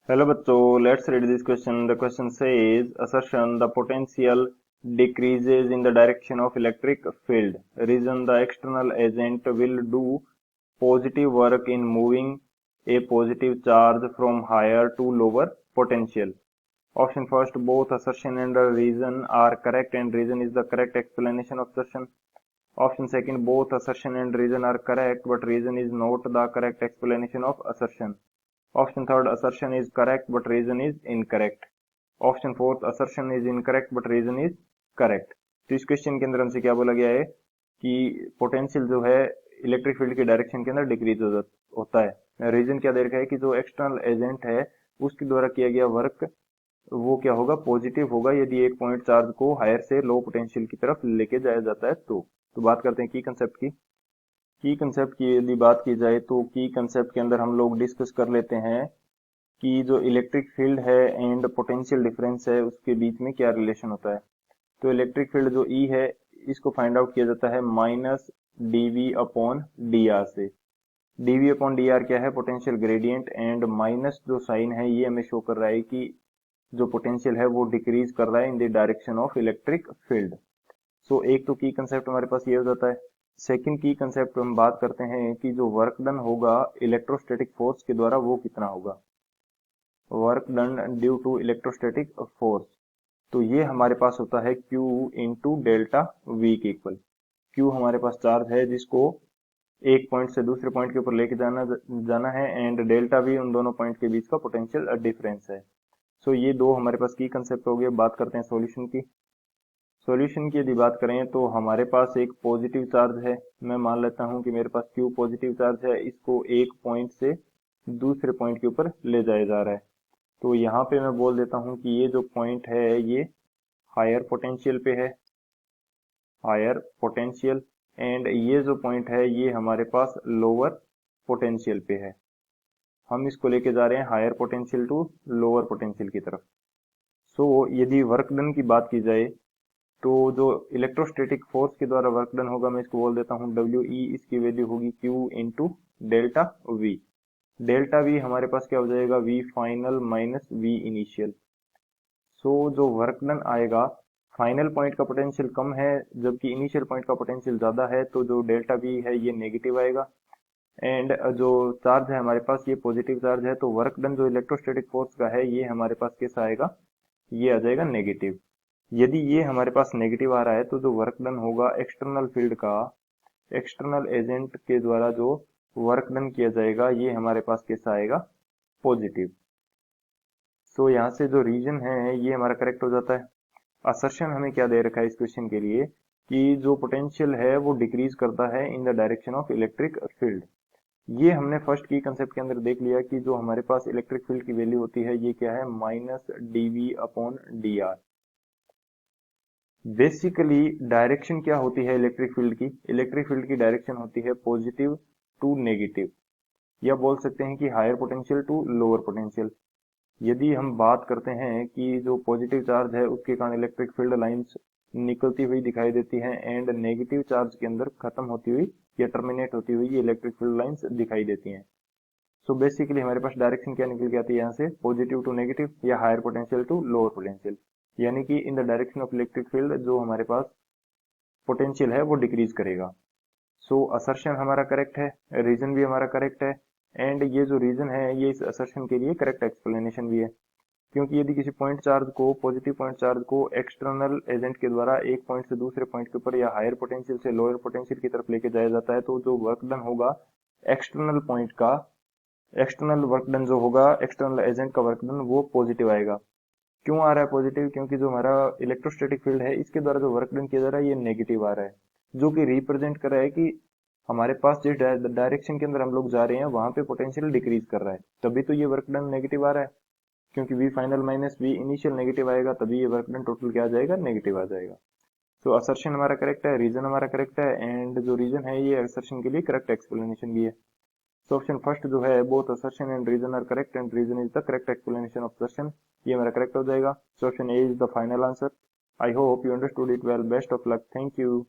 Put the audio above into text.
Hello बच्चों, let's read this question. The question says assertion the potential decreases in the direction of electric field. Reason the external agent will do positive work in moving a positive charge from higher to lower potential. Option first, both assertion and reason are correct and reason is the correct explanation of assertion. Option second, both assertion and reason are correct but reason is not the correct explanation of assertion. Option third, assertion is correct but reason is incorrect. Option fourth, assertion is incorrect but reason is correct. तो इस question के अंदर हमसे क्या बोला गया है कि पोटेंशियल जो है इलेक्ट्रिक फील्ड के डायरेक्शन के अंदर डिक्रीज होता है. रीजन क्या दे रखा है कि जो एक्सटर्नल एजेंट है उसके द्वारा किया गया वर्क वो क्या होगा, पॉजिटिव होगा यदि एक पॉइंट चार्ज को हायर से लो पोटेंशियल की तरफ लेके जाया जाता है. तो बात करते हैं की कंसेप्ट की. की कंसेप्ट की यदि बात की जाए तो की कंसेप्ट के अंदर हम लोग डिस्कस कर लेते हैं कि जो इलेक्ट्रिक फील्ड है एंड पोटेंशियल डिफरेंस है उसके बीच में क्या रिलेशन होता है. तो इलेक्ट्रिक फील्ड जो ई है इसको फाइंड आउट किया जाता है minus dv upon d r से. डीवी अपॉन डी आर क्या है, पोटेंशियल ग्रेडियंट, एंड माइनस जो साइन है ये हमें शो कर रहा है कि जो पोटेंशियल है वो डिक्रीज कर रहा है in the direction of electric field. So एक तो की कंसेप्ट हमारे पास ये हो जाता है. सेकंड की कंसेप्ट हम बात करते हैं कि जो वर्क डन होगा इलेक्ट्रोस्टैटिक फोर्स के द्वारा वो कितना होगा. Work done due to electrostatic force, तो ये हमारे पास होता है Q इंटू डेल्टा V के इक्वल. Q हमारे पास चार्ज है जिसको एक पॉइंट से दूसरे पॉइंट के ऊपर लेके जाना है एंड डेल्टा V उन दोनों पॉइंट के बीच का पोटेंशियल डिफरेंस है. सो ये दो हमारे पास की कंसेप्ट हो गए. बात करते हैं सॉल्यूशन की. सॉल्यूशन की यदि बात करें तो हमारे पास एक पॉजिटिव चार्ज है. मैं मान लेता हूं कि मेरे पास Q पॉजिटिव चार्ज है, इसको एक पॉइंट से दूसरे पॉइंट के ऊपर ले जाया जा रहा है. तो यहाँ पे मैं बोल देता हूँ कि ये जो पॉइंट है ये हायर पोटेंशियल पे है, हायर पोटेंशियल, एंड ये जो पॉइंट है ये हमारे पास लोअर पोटेंशियल पे है. हम इसको लेके जा रहे हैं higher potential to lower potential की तरफ. सो यदि वर्क डन की बात की जाए तो जो इलेक्ट्रोस्टैटिक फोर्स के द्वारा वर्क डन होगा मैं इसको बोल देता हूँ डब्ल्यू ई. इसकी वैल्यू होगी Q into delta V. Delta V हमारे पास क्या हो जाएगा, V final minus V initial. So जो वर्क डन आएगा, फाइनल पॉइंट का पोटेंशियल कम है जबकि इनिशियल पॉइंट का पोटेंशियल ज्यादा है, तो जो डेल्टा V है ये नेगेटिव आएगा. एंड जो चार्ज है हमारे पास ये पॉजिटिव चार्ज है, तो वर्क डन जो इलेक्ट्रोस्टैटिक फोर्स का है ये हमारे पास कैसा आएगा, ये आ जाएगा नेगेटिव. यदि ये हमारे पास नेगेटिव आ रहा है तो जो वर्क डन होगा एक्सटर्नल फील्ड का, एक्सटर्नल एजेंट के द्वारा जो वर्क डन किया जाएगा ये हमारे पास कैसा आएगा, पॉजिटिव. सो यहाँ से जो रीजन है ये हमारा करेक्ट हो जाता है. असर्शन हमें क्या दे रखा है इस क्वेश्चन के लिए कि जो पोटेंशियल है वो डिक्रीज करता है in the direction of electric field. ये हमने फर्स्ट की कंसेप्ट के अंदर देख लिया कि जो हमारे पास इलेक्ट्रिक फील्ड की वैल्यू होती है ये क्या है, minus dv upon d r. Basically direction क्या होती है इलेक्ट्रिक फील्ड की, इलेक्ट्रिक फील्ड की डायरेक्शन होती है पॉजिटिव टू नेगेटिव, या बोल सकते हैं कि higher potential to lower potential. यदि हम बात करते हैं कि जो पॉजिटिव चार्ज है उसके कारण इलेक्ट्रिक फील्ड लाइंस निकलती हुई दिखाई देती हैं एंड नेगेटिव चार्ज के अंदर खत्म होती हुई या टर्मिनेट होती हुई ये इलेक्ट्रिक फील्ड लाइंस दिखाई देती हैं. सो बेसिकली हमारे पास डायरेक्शन क्या निकल के आती है यहाँ से, पॉजिटिव टू नेगेटिव या higher potential to lower potential, यानी कि in the direction of electric field जो हमारे पास पोटेंशियल है वो डिक्रीज करेगा. सो असर्शन हमारा करेक्ट है, रीजन भी हमारा करेक्ट है, एंड ये जो रीजन है ये इस असर्शन के लिए करेक्ट एक्सप्लेनेशन भी है. क्योंकि यदि किसी पॉइंट चार्ज को, पॉजिटिव पॉइंट चार्ज को एक्सटर्नल एजेंट के द्वारा एक पॉइंट से दूसरे पॉइंट के ऊपर या हायर पोटेंशियल से लोअर पोटेंशियल की तरफ लेके जाया जाता है तो जो वर्क डन होगा एक्सटर्नल पॉइंट का, एक्सटर्नल वर्क डन जो होगा, एक्सटर्नल एजेंट का वर्क डन वो पॉजिटिव आएगा. क्यों आ रहा है पॉजिटिव, क्योंकि जो हमारा इलेक्ट्रोस्टैटिक फील्ड है इसके द्वारा जो वर्क डन किया जा रहा है ये नेगेटिव आ रहा है, जो कि रिप्रेजेंट कर रहा है कि हमारे पास जिस डायरेक्शन के अंदर हम लोग जा रहे हैं वहां पे पोटेंशियल डिक्रीज कर रहा है, तभी तो ये वर्क डन नेगेटिव आ रहा है. क्योंकि V final minus V initial negative आएगा तभी ये वर्क डन टोटल क्या आ जाएगा, नेगेटिव आ जाएगा. सो असर्शन हमारा करेक्ट है, रीजन हमारा करेक्ट है, एंड जो रीजन है ये असर्शन के लिए करेक्ट एक्सप्लेनेशन भी है. सो ऑप्शन फर्स्ट जो है both assertion and reason are correct and reason is the correct explanation of assertion, ये हमारा करेक्ट हो जाएगा. So option A is the final answer. I hope you understood it well. Best of luck. Thank you.